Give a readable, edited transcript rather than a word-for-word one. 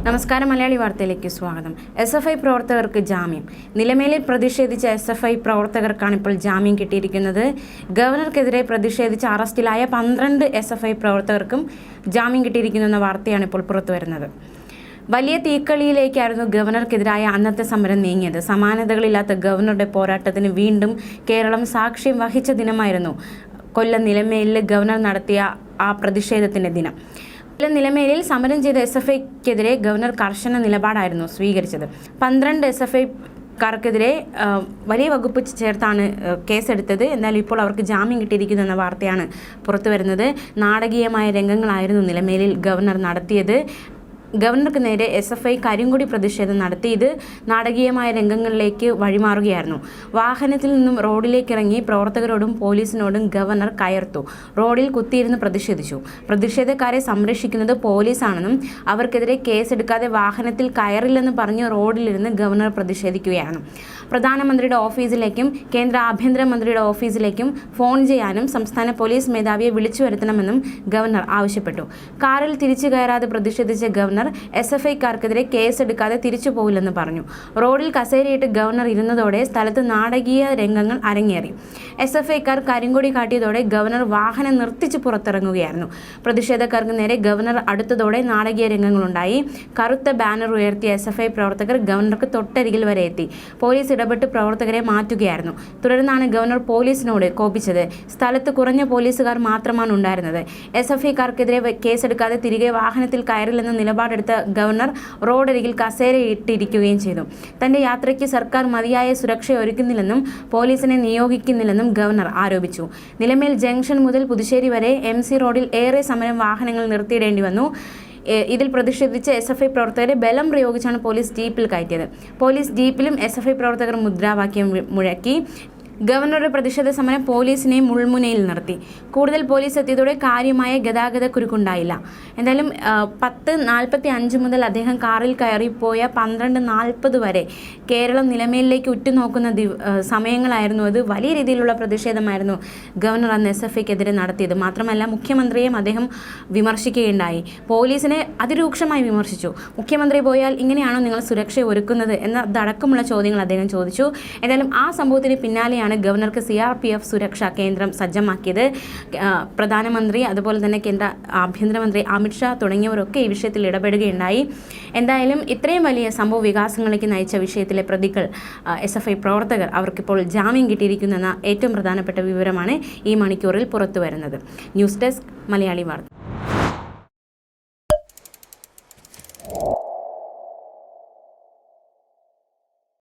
നമസ്കാരം. മലയാളി വാർത്തയിലേക്ക് സ്വാഗതം. SFI പ്രവർത്തകർക്ക് ജാമ്യം. നിലമേലിൽ പ്രതിഷേധിച്ച SFI പ്രവർത്തകർക്കാണ് ഇപ്പോൾ ജാമ്യം കിട്ടിയിരിക്കുന്നത്. ഗവർണർക്കെതിരെ പ്രതിഷേധിച്ച് അറസ്റ്റിലായ 12 SFI പ്രവർത്തകർക്കും ജാമ്യം കിട്ടിയിരിക്കുന്നുവെന്ന വാർത്തയാണ് ഇപ്പോൾ പുറത്തുവരുന്നത്. വലിയ തീക്കളിയിലേക്കായിരുന്നു ഗവർണർക്കെതിരായ അന്നത്തെ സമരം നീങ്ങിയത്. സമാനതകളില്ലാത്ത ഗവർണറുടെ പോരാട്ടത്തിന് വീണ്ടും കേരളം സാക്ഷ്യം വഹിച്ച ദിനമായിരുന്നു കൊല്ലം നിലമേലിൽ ഗവർണർ നടത്തിയ ആ പ്രതിഷേധത്തിൻ്റെ ദിനം. നിലമേലിൽ സമരം ചെയ്ത SFIക്കെതിരെ ഗവർണർ കർശന നിലപാടായിരുന്നു സ്വീകരിച്ചത്. 12 SFIക്കാർക്കെതിരെ വലിയ വകുപ്പ് ചേർത്താണ് കേസെടുത്തത്. എന്നാൽ ഇപ്പോൾ അവർക്ക് ജാമ്യം കിട്ടിയിരിക്കുന്നു എന്ന വാർത്തയാണ് പുറത്തു വരുന്നത്. നാടകീയമായ രംഗങ്ങളായിരുന്നു നിലമേലിൽ ഗവർണർ നടത്തിയത്. ഗവർണർക്ക് നേരെ SFI കരിങ്കൊടി പ്രതിഷേധം നടത്തി. ഇത് നാടകീയമായ രംഗങ്ങളിലേക്ക് വഴിമാറുകയായിരുന്നു. വാഹനത്തിൽ നിന്നും റോഡിലേക്ക് ഇറങ്ങി പ്രവർത്തകരോടും പോലീസിനോടും ഗവർണർ കയർത്തു. റോഡിൽ കുത്തിയിരുന്ന് പ്രതിഷേധിച്ചു. പ്രതിഷേധക്കാരെ സംരക്ഷിക്കുന്നത് പോലീസാണെന്നും അവർക്കെതിരെ കേസെടുക്കാതെ വാഹനത്തിൽ കയറില്ലെന്ന് പറഞ്ഞ് റോഡിലിരുന്ന് ഗവർണർ പ്രതിഷേധിക്കുകയാണ്. പ്രധാനമന്ത്രിയുടെ ഓഫീസിലേക്കും കേന്ദ്ര ആഭ്യന്തരമന്ത്രിയുടെ ഓഫീസിലേക്കും ഫോൺ ചെയ്യാനും സംസ്ഥാന പോലീസ് മേധാവിയെ വിളിച്ചു വരുത്തണമെന്നും ഗവർണർ ആവശ്യപ്പെട്ടു. കാറിൽ തിരിച്ചു കയറാതെ പ്രതിഷേധിച്ച ഗവർണർ SFIക്കാർക്കെതിരെ കേസെടുക്കാതെ തിരിച്ചു പോകില്ലെന്ന് പറഞ്ഞു. റോഡിൽ കസേരയിട്ട് ഗവർണർ ഇരുന്നതോടെ സ്ഥലത്ത് നാടകീയ രംഗങ്ങൾ അരങ്ങേറി. SFIക്കാർ കരിങ്കൊടി കാട്ടിയതോടെ ഗവർണർ വാഹനം നിർത്തിച്ച് പുറത്തിറങ്ങുകയായിരുന്നു. പ്രതിഷേധക്കാർക്ക് നേരെ ഗവർണർ അടുത്തതോടെ നാടകീയ രംഗങ്ങളുണ്ടായി. കറുത്ത ബാനർ ഉയർത്തിയ SFI പ്രവർത്തകർ ഗവർണർക്ക് തൊട്ടരികിൽ വരെ എത്തി. പോലീസ് ഇടപെട്ട് പ്രവർത്തകരെ മാറ്റുകയായിരുന്നു. തുടർന്നാണ് ഗവർണർ പോലീസിനോട് കോപിച്ചത്. സ്ഥലത്ത് കുറഞ്ഞ പോലീസുകാർ മാത്രമാണ് ഉണ്ടായിരുന്നത്. SFIക്കാർക്കെതിരെ കേസെടുക്കാതെ തിരികെ വാഹനത്തിൽ കയറില്ലെന്ന നിലപാടെടുത്ത ഗവർണർ റോഡരികിൽ കസേരയിട്ടിരിക്കുകയും ചെയ്തു. തന്റെ യാത്രയ്ക്ക് സർക്കാർ മതിയായ സുരക്ഷ ഒരുക്കുന്നില്ലെന്നും പോലീസിനെ നിയോഗിക്കുന്നില്ലെന്നും ഗവർണർ ആരോപിച്ചു. നിലമേൽ ജംഗ്ഷൻ മുതൽ പുതുശ്ശേരി വരെ MC റോഡിൽ ഏറെ സമരം വാഹനങ്ങൾ നിർത്തിയിടേണ്ടി വന്നു. ഇതിൽ പ്രതിഷേധിച്ച് SFI പ്രവർത്തകരെ ബലം പ്രയോഗിച്ചാണ് പോലീസ് ജീപ്പിൽ കയറ്റിയത്. പോലീസ് ജീപ്പിലും SFI പ്രവർത്തകർ മുദ്രാവാക്യം മുഴക്കി. ഗവർണറുടെ പ്രതിഷേധ സമരം പോലീസിനെ മുൾമുനയിൽ നിർത്തി. കൂടുതൽ പോലീസ് എത്തിയതോടെ കാര്യമായ ഗതാഗത കുരുക്കുണ്ടായില്ല. എന്തായാലും 10:45 മുതൽ അദ്ദേഹം കാറിൽ കയറിപ്പോയ 12:40 വരെ കേരളം നിലമേലിലേക്ക് ഉറ്റുനോക്കുന്ന സമയങ്ങളായിരുന്നു അത്. വലിയ രീതിയിലുള്ള പ്രതിഷേധമായിരുന്നു ഗവർണർ അന്ന് SFIക്കെതിരെ നടത്തിയത്. മാത്രമല്ല മുഖ്യമന്ത്രിയെയും അദ്ദേഹം വിമർശിക്കുകയുണ്ടായി. പോലീസിനെ അതിരൂക്ഷമായി വിമർശിച്ചു. മുഖ്യമന്ത്രി പോയാൽ ഇങ്ങനെയാണോ നിങ്ങൾ സുരക്ഷ ഒരുക്കുന്നത് എന്നതടക്കമുള്ള ചോദ്യങ്ങൾ അദ്ദേഹം ചോദിച്ചു. എന്തായാലും ആ സംഭവത്തിന് പിന്നാലെയാണ് ഗവർണർക്ക് CRPF സുരക്ഷാ കേന്ദ്രം സജ്ജമാക്കിയത്. പ്രധാനമന്ത്രി അതുപോലെ തന്നെ കേന്ദ്ര ആഭ്യന്തരമന്ത്രി അമിത്ഷാ തുടങ്ങിയവരൊക്കെ ഈ വിഷയത്തിൽ ഇടപെടുകയുണ്ടായി. എന്തായാലും ഇത്രയും വലിയ സംഭവ വികാസങ്ങളിലേക്ക് നയിച്ച വിഷയത്തിലെ പ്രതികൾ SFI പ്രവർത്തകർ അവർക്കിപ്പോൾ ജാമ്യം കിട്ടിയിരിക്കുന്നെന്ന ഏറ്റവും പ്രധാനപ്പെട്ട വിവരമാണ് ഈ മണിക്കൂറിൽ പുറത്തു വരുന്നത്. ന്യൂസ് ഡെസ്ക് മലയാളി വാർത്ത.